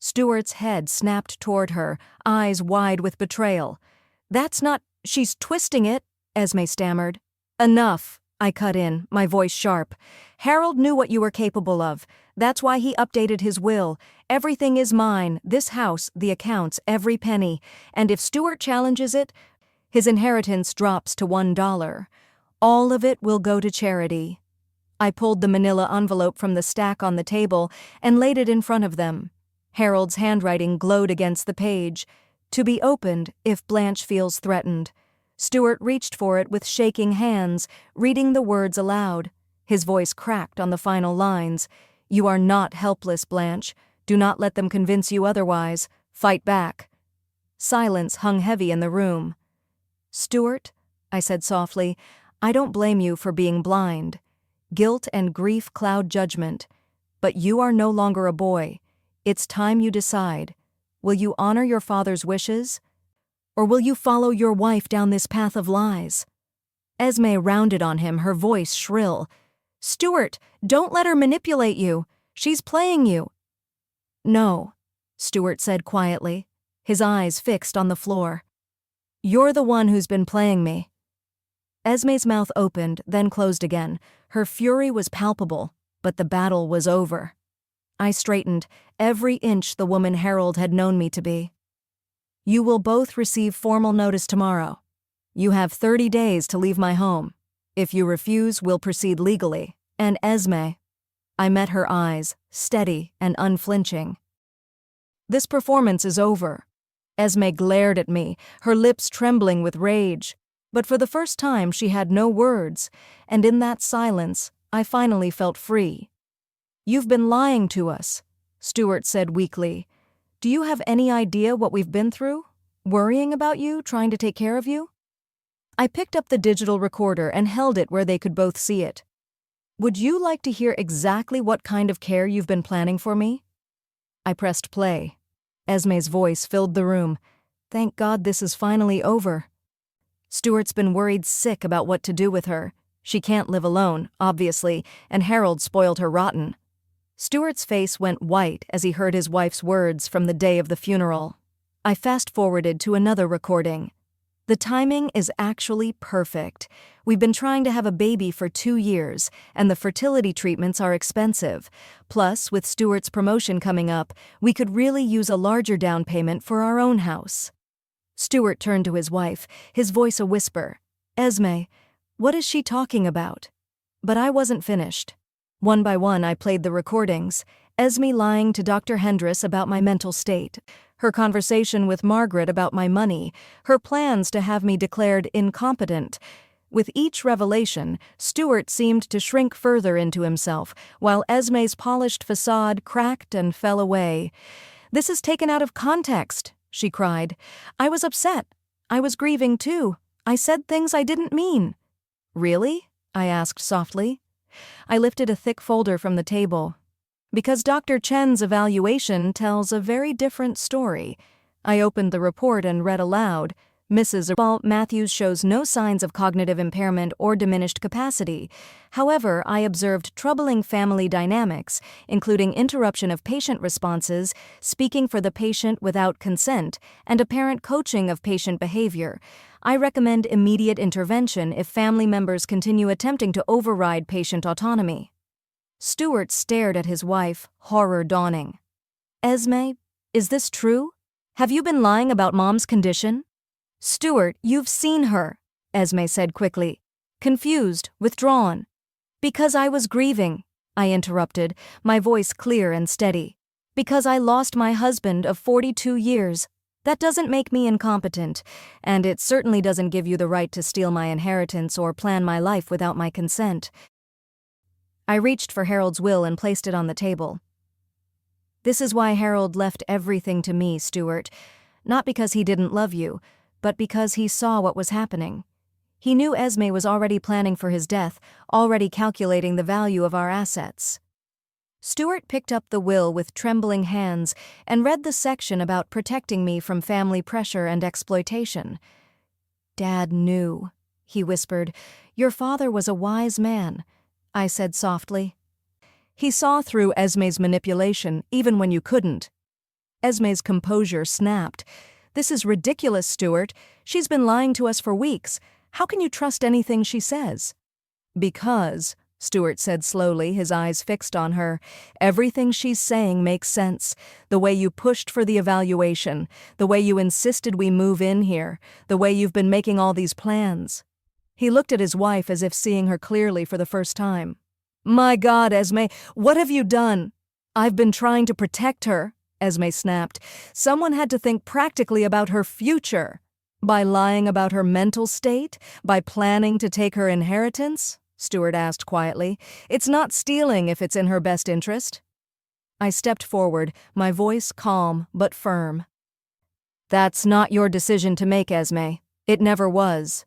Stuart's head snapped toward her, eyes wide with betrayal. "That's not— She's twisting it," Esme stammered. "Enough," I cut in, my voice sharp. "Harold knew what you were capable of. That's why he updated his will. Everything is mine, this house, the accounts, every penny. And if Stuart challenges it, his inheritance drops to $1. All of it will go to charity." I pulled the manila envelope from the stack on the table and laid it in front of them. Harold's handwriting glowed against the page. "To be opened if Blanche feels threatened." Stuart reached for it with shaking hands, reading the words aloud. His voice cracked on the final lines. "You are not helpless, Blanche. Do not let them convince you otherwise. Fight back." Silence hung heavy in the room. "Stuart," I said softly, "I don't blame you for being blind. Guilt and grief cloud judgment. But you are no longer a boy. It's time you decide. Will you honor your father's wishes? Or will you follow your wife down this path of lies?" Esme rounded on him, her voice shrill. "Stuart, don't let her manipulate you. She's playing you." "No," Stuart said quietly, his eyes fixed on the floor. "You're the one who's been playing me." Esme's mouth opened, then closed again. Her fury was palpable, but the battle was over. I straightened, every inch the woman Harold had known me to be. "You will both receive formal notice tomorrow. You have 30 days to leave my home. If you refuse, we'll proceed legally. And Esme—" I met her eyes, steady and unflinching. "This performance is over." Esme glared at me, her lips trembling with rage. But for the first time she had no words, and in that silence, I finally felt free. "You've been lying to us," Stuart said weakly. "Do you have any idea what we've been through? Worrying about you, trying to take care of you?" I picked up the digital recorder and held it where they could both see it. "Would you like to hear exactly what kind of care you've been planning for me?" I pressed play. Esme's voice filled the room. "Thank God this is finally over." "Stuart's been worried sick about what to do with her. She can't live alone, obviously, and Harold spoiled her rotten." Stuart's face went white as he heard his wife's words from the day of the funeral. I fast-forwarded to another recording. "The timing is actually perfect. We've been trying to have a baby for 2 years, and the fertility treatments are expensive. Plus, with Stuart's promotion coming up, we could really use a larger down payment for our own house." Stuart turned to his wife, his voice a whisper. "Esme, what is she talking about?" But I wasn't finished. One by one I played the recordings, Esme lying to Dr. Hendress about my mental state, her conversation with Margaret about my money, her plans to have me declared incompetent. With each revelation, Stuart seemed to shrink further into himself, while Esme's polished facade cracked and fell away. "This is taken out of context," she cried. "I was upset. I was grieving too. I said things I didn't mean." "Really?" I asked softly. I lifted a thick folder from the table. "Because Dr. Chen's evaluation tells a very different story." I opened the report and read aloud. "Mrs. Matthews shows no signs of cognitive impairment or diminished capacity. However, I observed troubling family dynamics, including interruption of patient responses, speaking for the patient without consent, and apparent coaching of patient behavior. I recommend immediate intervention if family members continue attempting to override patient autonomy." Stuart stared at his wife, horror dawning. "Esme, is this true? Have you been lying about Mom's condition?" "Stuart, you've seen her," Esme said quickly. Confused, withdrawn. "Because I was grieving," I interrupted, my voice clear and steady. "Because I lost my husband of 42 years. That doesn't make me incompetent, and it certainly doesn't give you the right to steal my inheritance or plan my life without my consent." I reached for Harold's will and placed it on the table. "This is why Harold left everything to me, Stuart. Not because he didn't love you, but because he saw what was happening. He knew Esme was already planning for his death, already calculating the value of our assets." Stuart picked up the will with trembling hands and read the section about protecting me from family pressure and exploitation. "Dad knew," he whispered. Your father was a wise man," I said softly. He saw through Esme's manipulation, even when you couldn't. Esme's composure snapped. "This is ridiculous, Stuart. She's been lying to us for weeks. How can you trust anything she says?" "Because," Stuart said slowly, his eyes fixed on her, "everything she's saying makes sense. The way you pushed for the evaluation, the way you insisted we move in here, the way you've been making all these plans." He looked at his wife as if seeing her clearly for the first time. "My God, Esme, what have you done?" "I've been trying to protect her," Esme snapped. "Someone had to think practically about her future." "By lying about her mental state? By planning to take her inheritance?" Stuart asked quietly. "It's not stealing if it's in her best interest." I stepped forward, my voice calm but firm. "That's not your decision to make, Esme. It never was."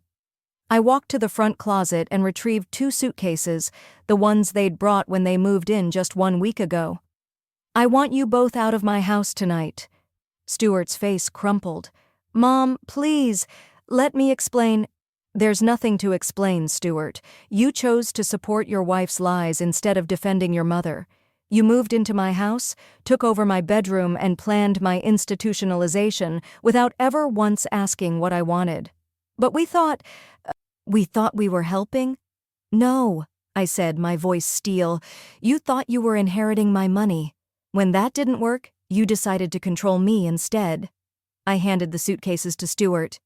I walked to the front closet and retrieved 2 suitcases, the ones they'd brought when they moved in just 1 week ago. "I want you both out of my house tonight." Stuart's face crumpled. "Mom, please, let me explain." "There's nothing to explain, Stuart. You chose to support your wife's lies instead of defending your mother. You moved into my house, took over my bedroom, and planned my institutionalization without ever once asking what I wanted. But we thought we were helping?" "No," I said, my voice steel. "You thought you were inheriting my money. When that didn't work, you decided to control me instead." I handed the suitcases to Stuart.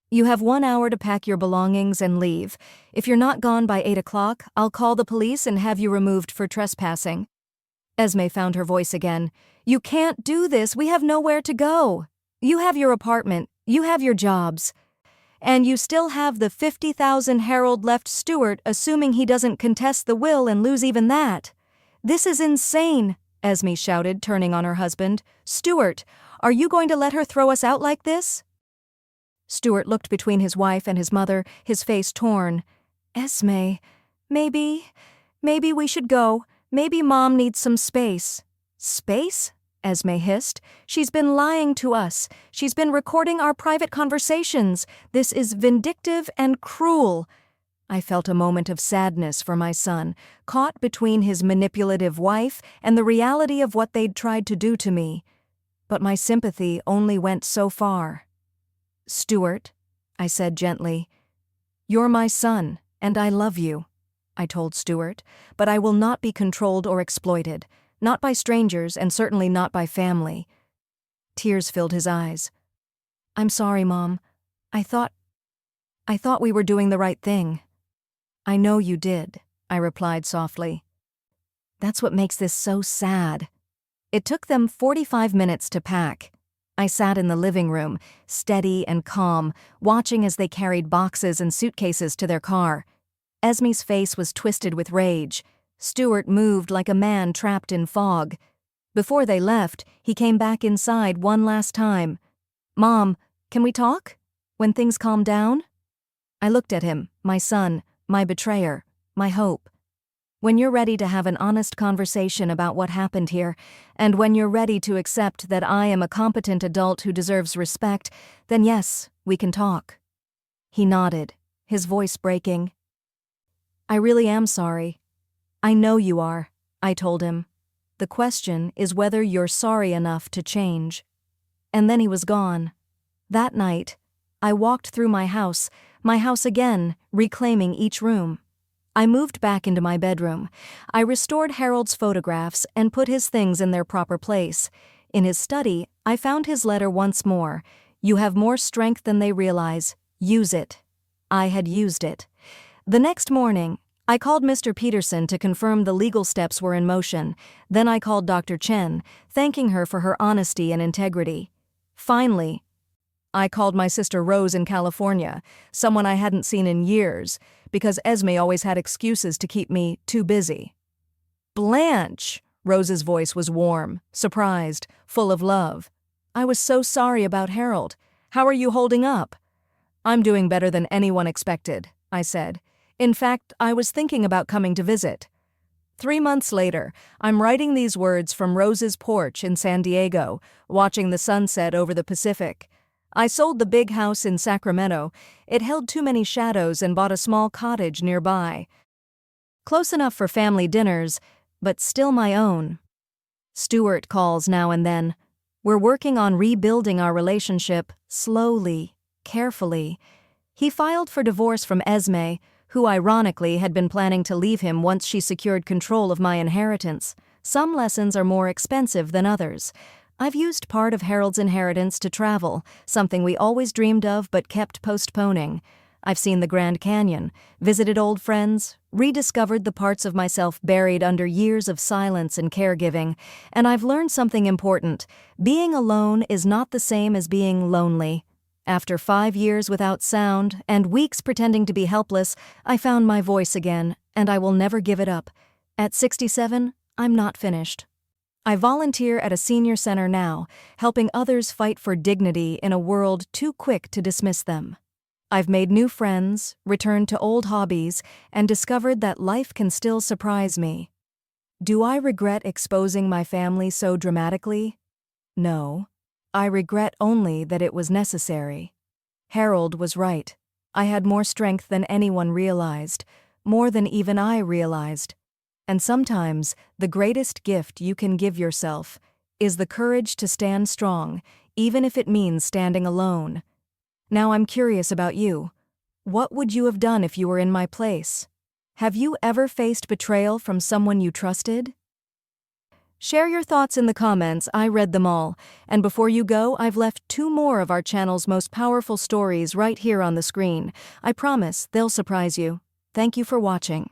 "You have 1 hour to pack your belongings and leave. If you're not gone by 8 o'clock, I'll call the police and have you removed for trespassing." Esme found her voice again. "You can't do this. We have nowhere to go. You have your apartment. You have your jobs. And you still have the 50,000 Harold left Stuart, assuming he doesn't contest the will and lose even that. This is insane," Esme shouted, turning on her husband. "Stuart, are you going to let her throw us out like this?" Stuart looked between his wife and his mother, his face torn. "Esme, maybe we should go. Maybe Mom needs some space." "Space?" Esme hissed. "She's been lying to us. She's been recording our private conversations. This is vindictive and cruel." I felt a moment of sadness for my son, caught between his manipulative wife and the reality of what they'd tried to do to me. But my sympathy only went so far. "Stuart," I said gently, "you're my son, and I love you," I told Stuart, "but I will not be controlled or exploited. Not by strangers, and certainly not by family." Tears filled his eyes. "I'm sorry, Mom. I thought we were doing the right thing." "I know you did," I replied softly. "That's what makes this so sad." It took them 45 minutes to pack. I sat in the living room, steady and calm, watching as they carried boxes and suitcases to their car. Esme's face was twisted with rage. Stuart moved like a man trapped in fog. Before they left, he came back inside one last time. "Mom, can we talk? When things calm down?" I looked at him, my son, my betrayer, my hope. "When you're ready to have an honest conversation about what happened here, and when you're ready to accept that I am a competent adult who deserves respect, then yes, we can talk." He nodded, his voice breaking. "I really am sorry." "I know you are," I told him. "The question is whether you're sorry enough to change." And then he was gone. That night, I walked through my house again, reclaiming each room. I moved back into my bedroom. I restored Harold's photographs and put his things in their proper place. In his study, I found his letter once more. "You have more strength than they realize. Use it." I had used it. The next morning, I called Mr. Peterson to confirm the legal steps were in motion. Then I called Dr. Chen, thanking her for her honesty and integrity. Finally, I called my sister Rose in California, someone I hadn't seen in years, because Esme always had excuses to keep me too busy. "Blanche!" Rose's voice was warm, surprised, full of love. "I was so sorry about Harold. How are you holding up?" "I'm doing better than anyone expected," I said. "In fact, I was thinking about coming to visit." 3 months later, I'm writing these words from Rose's porch in San Diego, watching the sunset over the Pacific. I sold the big house in Sacramento. It held too many shadows and bought a small cottage nearby. Close enough for family dinners, but still my own. Stuart calls now and then. We're working on rebuilding our relationship, slowly, carefully. He filed for divorce from Esme, who ironically had been planning to leave him once she secured control of my inheritance. Some lessons are more expensive than others. I've used part of Harold's inheritance to travel, something we always dreamed of but kept postponing. I've seen the Grand Canyon, visited old friends, rediscovered the parts of myself buried under years of silence and caregiving, and I've learned something important. Being alone is not the same as being lonely. After 5 years without sound and weeks pretending to be helpless, I found my voice again, and I will never give it up. At 67, I'm not finished. I volunteer at a senior center now, helping others fight for dignity in a world too quick to dismiss them. I've made new friends, returned to old hobbies, and discovered that life can still surprise me. Do I regret exposing my family so dramatically? No. I regret only that it was necessary. Harold was right. I had more strength than anyone realized, more than even I realized. And sometimes, the greatest gift you can give yourself is the courage to stand strong, even if it means standing alone. Now I'm curious about you. What would you have done if you were in my place? Have you ever faced betrayal from someone you trusted? Share your thoughts in the comments. I read them all. And before you go, I've left 2 more of our channel's most powerful stories right here on the screen. I promise they'll surprise you. Thank you for watching.